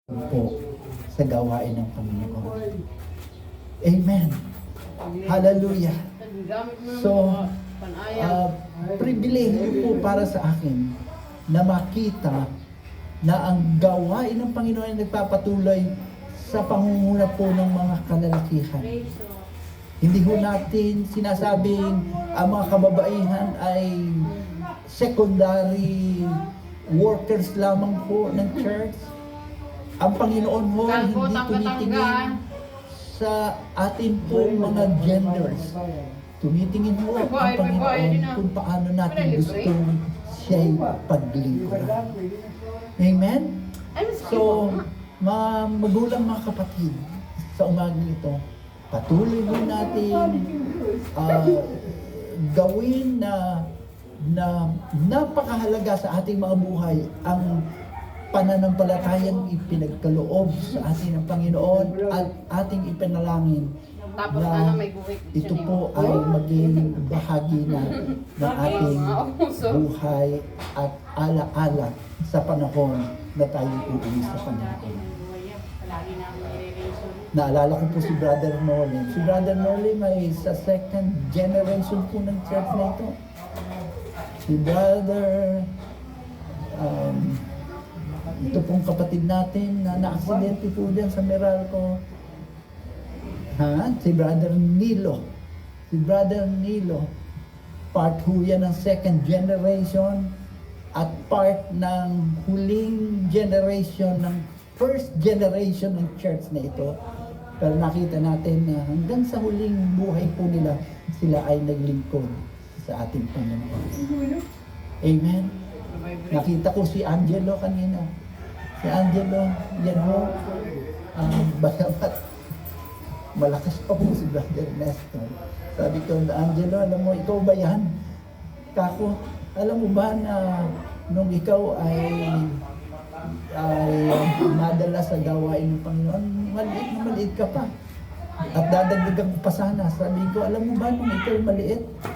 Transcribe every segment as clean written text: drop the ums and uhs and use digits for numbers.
po sa gawain ng Panginoon. Amen. Hallelujah. So, pribilehyo po para sa akin na makita na ang gawain ng Panginoon ay nagpapatuloy sa pangunguna po ng mga kalalakihan. Hindi ho natin sinasabing ang mga kababaihan ay secondary workers lamang po ng church. Ang Panginoon ho hindi tumitingin sa atin po mga genders. Tumitingin ho ang Panginoon kung paano natin gustong siya'y paglingkuran. Amen? So, mga magulang, mga kapatid, sa umaga ito, patuloy mo natin gawin na napakahalaga sa ating mga buhay ang pananampalatayang ipinagkaloob sa atin ng Panginoon at ating ipanalangin na ito po ay maging bahagi na ng ating buhay at alaala sa panahon na tayo uuwi sa Panginoon. Naalala ko po si Brother Nolan. Si Brother Nolan ay sa second generation po ng church na ito. Si Brother ito pong kapatid natin na na-aksidente po dyan sa Meralco. Si Brother Nilo. Si Brother Nilo, part ho yan ng second generation at part ng huling generation ng first generation ng church na ito. Pero nakita natin na hanggang sa huling buhay po nila, sila ay naglingkod sa ating Panginoon. Amen. Nakita ko si Angelo kanina. Si Angelo, yan ho, bagamat malakas pa po si Brother Nestor. Sabi ko, Angelo, alam mo, ikaw ba yan? Kako, alam mo ba na nung ikaw ay madala sa gawain ng Panginoon, maliit ka pa. At dadagdagan ko pa sana. Sabi ko, alam mo ba nung ikaw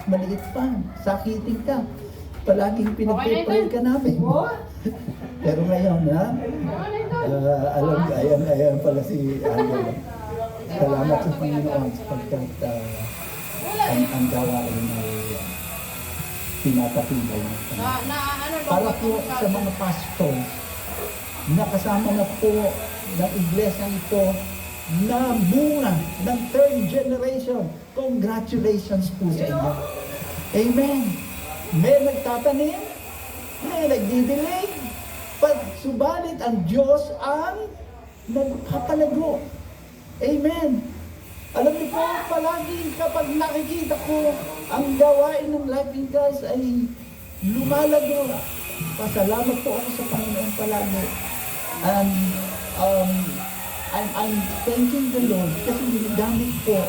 maliit pa, sakitin ka. Palaging pinag-pray ka namin. Pero ngayon, alam ko, ayan pala si Angelo. Salamat sa Panginoon sapagkat ang gawain ay pinapatibay ng Panginoon. Para po sa mga pastors, nakasama na po ng iglesia ito na bunga ng third generation. Congratulations po sa inyo. Amen. May nagtatanim, may nagdidilig, subalit ang Diyos ang nagpapalago. Amen. Alam niyo po, palagi kapag nakikita ko ang gawain ng Life in Christ ay lumalago. Pasalamat po ako sa Panginoon palagi. And I'm thanking the Lord kasi ginagamit po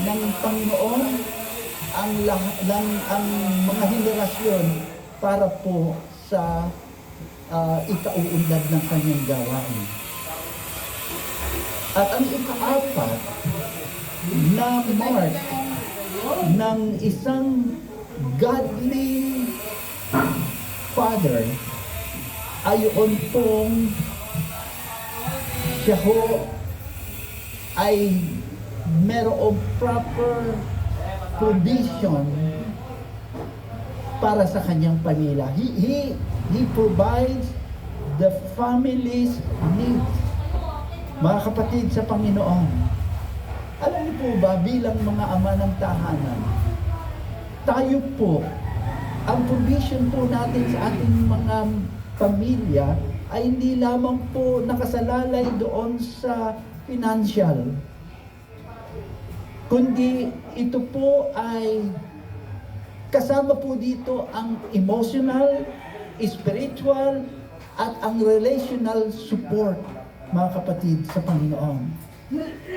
ng Panginoon ang mga henerasyon para po sa ikauunlad ng kanyang gawain. At ang ikaapat na mark ng isang godly father ay yun pong siya ho ay merong proper provision para sa kanyang pamilya. He provides the family's needs. Mga kapatid sa Panginoon, alam niyo po ba bilang mga ama ng tahanan, tayo po, ang provision po natin sa ating mga pamilya ay hindi lamang po nakasalalay doon sa financial, kundi ito po ay kasama po dito ang emotional, spiritual, at ang relational support, mga kapatid sa Panginoon.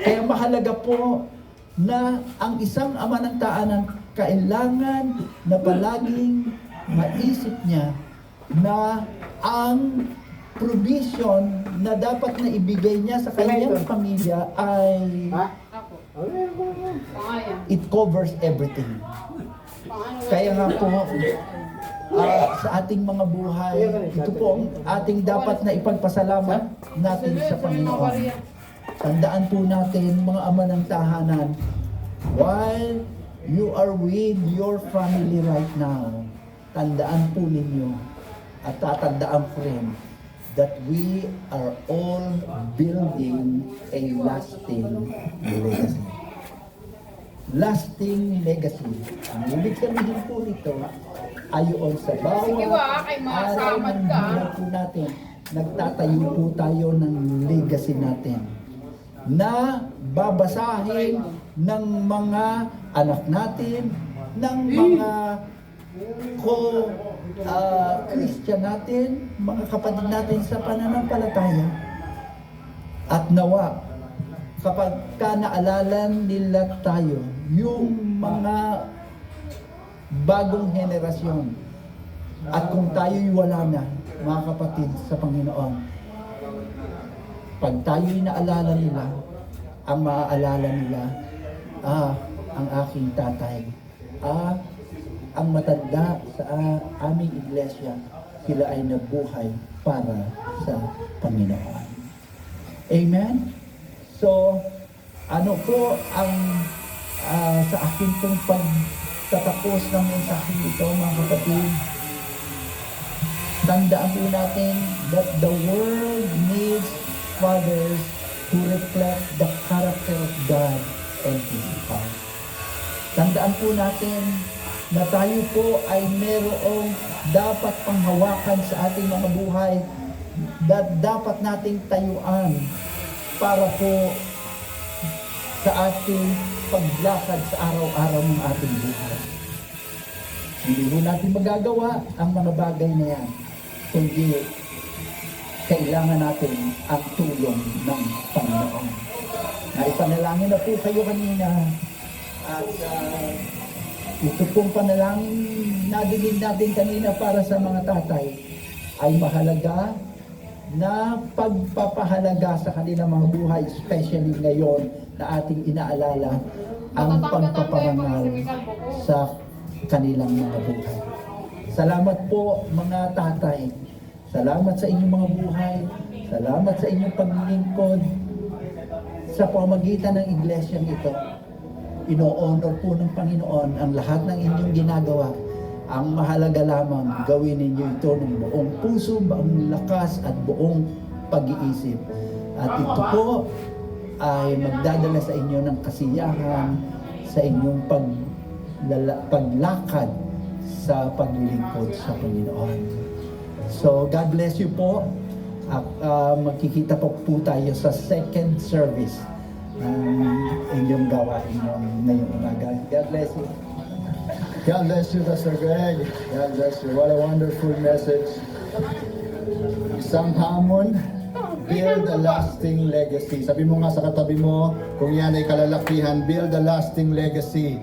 Kaya mahalaga po na ang isang ama ng tahanan kailangan na palaging maisip niya na ang provision na dapat na ibigay niya sa kanyang pamilya ay it covers everything. Kaya nga po, sa ating mga buhay. Ito po ang ating dapat na ipagpasalamat natin sa Panginoon. Tandaan po natin, mga ama ng tahanan, while you are with your family right now, tandaan po ninyo at tatandaan ko rin that we are all building a lasting legacy. Lasting legacy. Ang ibig sabihin po nito, ayon sa bawat araw ng buhay po natin, nagtatayo po tayo ng legacy natin na babasahin ng mga anak natin, ng mga Christian natin, mga kapatid natin sa pananampalataya. At nawa, kapag naalala nila tayo, yung mga bagong henerasyon, at kung tayo'y wala na, mga kapatid sa Panginoon, pag tayo'y naalala nila, ang maaalala nila, ang aking tatay, ang matanda sa aming iglesia, sila ay nabuhay para sa Panginoon. Amen? So, ano po ang sa akin pong pagtatapos ng mensaheng ito, mga kapatid, tandaan po natin that the world needs fathers who reflect the character of God and His heart. Tandaan po natin na tayo po ay merong dapat panghawakan sa ating mga buhay, dapat nating tayuan para po sa ating paglakad sa araw-araw ng ating buhay. Hindi mo natin magagawa ang mga bagay na yan, kundi kailangan natin ang tulong ng Panginoon. Naipanalangin na po kayo kanina at ito pong panalangin nadinig natin kanina para sa mga tatay ay mahalaga na pagpapahalaga sa kanilang mga buhay, especially ngayon na ating inaalala ang pagpaparangal sa kanilang mga buhay. Salamat po mga tatay. Salamat sa inyong mga buhay. Salamat sa inyong paglilingkod sa pamagitan ng iglesyang ito. Ino-honor po ng Panginoon ang lahat ng inyong ginagawa. Ang mahalaga lamang, gawin ninyo ito ng buong puso, buong lakas at buong pag-iisip. At ito po ay magdadala sa inyo ng kasiyahan sa inyong paglakad sa paglilingkod sa Panginoon. So, God bless you po. Magkikita po tayo sa second service inyong gawain ngayong umaga. God bless you. God bless you, Pastor Greg. God bless you. What a wonderful message. Isang hamon, build a lasting legacy. Sabi mo nga sa katabi mo, kung yan ay kalalakihan, build a lasting legacy.